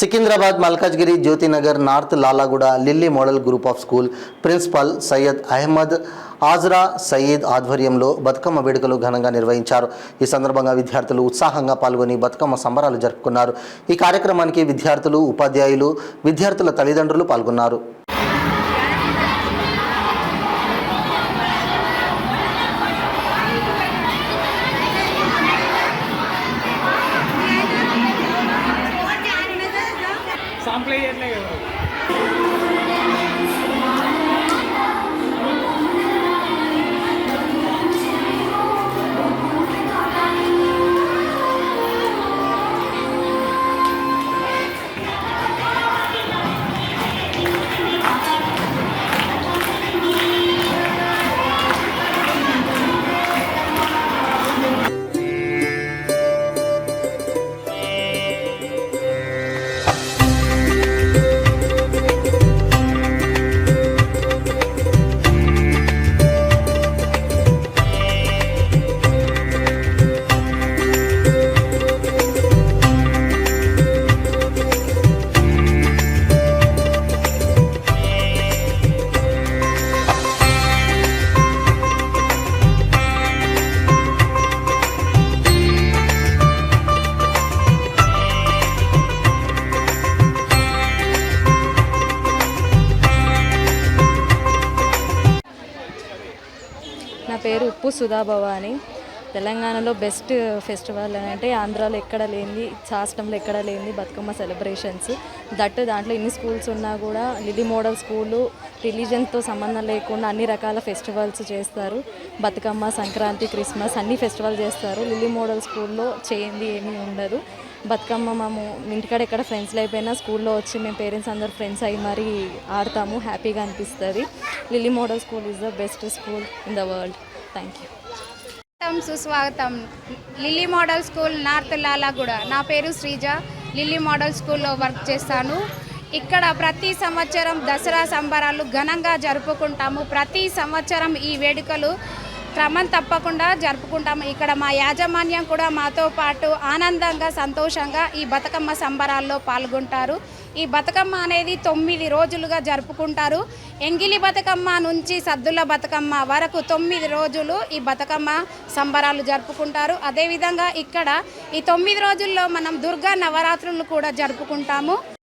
Secunderabad Malkajgiri Jyothinagar North Lalaguda Lilly Model Group of School principal Syed Ahmed Azra Saeed ఆధ్వర్యంలో బతుకమ్మ వేడుకలు ఘనంగా నిర్వహించారు. ఈ సందర్భంగా విద్యార్థులు ఉత్సాహంగా పాల్గొని బతుకమ్మ సంబరాలు జరుపుకున్నారు. ఈ కార్యక్రమానికి విద్యార్థులు, ఉపాధ్యాయులు, విద్యార్థుల తల్లిదండ్రులు పాల్గొన్నారు. నా పేరు ఉప్పు సుధా భవాని. తెలంగాణలో బెస్ట్ ఫెస్టివల్ అంటే ఆంధ్రాలో ఎక్కడ లేని, రాష్ట్రంలో ఎక్కడ లేని బతుకమ్మ సెలబ్రేషన్స్. దాంట్లో ఇన్ని స్కూల్స్ ఉన్నా కూడా లిల్లీ మోడల్ స్కూలు రిలీజన్తో సంబంధం లేకుండా అన్ని రకాల ఫెస్టివల్స్ చేస్తారు. బతుకమ్మ, సంక్రాంతి, క్రిస్మస్ అన్ని ఫెస్టివల్ చేస్తారు. లిల్లీ మోడల్ స్కూల్లో చేయండి ఏమీ ఉండదు. బతుకమ్మ మేము ఇంటికాడ ఎక్కడ ఫ్రెండ్స్లో అయిపోయినా స్కూల్లో వచ్చి మేము పేరెంట్స్ అందరు ఫ్రెండ్స్ అయ్యి మరీ ఆడతాము. హ్యాపీగా అనిపిస్తుంది. Lilly Model School is the best school in the world. Thank you. సుస్వాగతం. Lilly Model School North Lalaguda. నా పేరు శ్రీజ. లిల్లీ మోడల్ స్కూల్లో వర్క్ చేస్తాను. ఇక్కడ ప్రతి సంవత్సరం దసరా సంబరాలు ఘనంగా జరుపుకుంటాము. ప్రతి సంవత్సరం ఈ వేడుకలు క్రమం తప్పకుండా జరుపుకుంటాము. ఇక్కడ మా యాజమాన్యం కూడా మాతో పాటు ఆనందంగా, సంతోషంగా ఈ బతుకమ్మ సంబరాల్లో పాల్గొంటారు. ఈ బతుకమ్మ అనేది 9 రోజులుగా జరుపుకుంటారు. ఎంగిలి బతుకమ్మ నుంచి సద్దుల బతుకమ్మ వరకు 9 రోజులు ఈ బతుకమ్మ సంబరాలు జరుపుకుంటారు. అదేవిధంగా ఇక్కడ ఈ 9 రోజుల్లో మనం దుర్గా నవరాత్రులు కూడా జరుపుకుంటాము.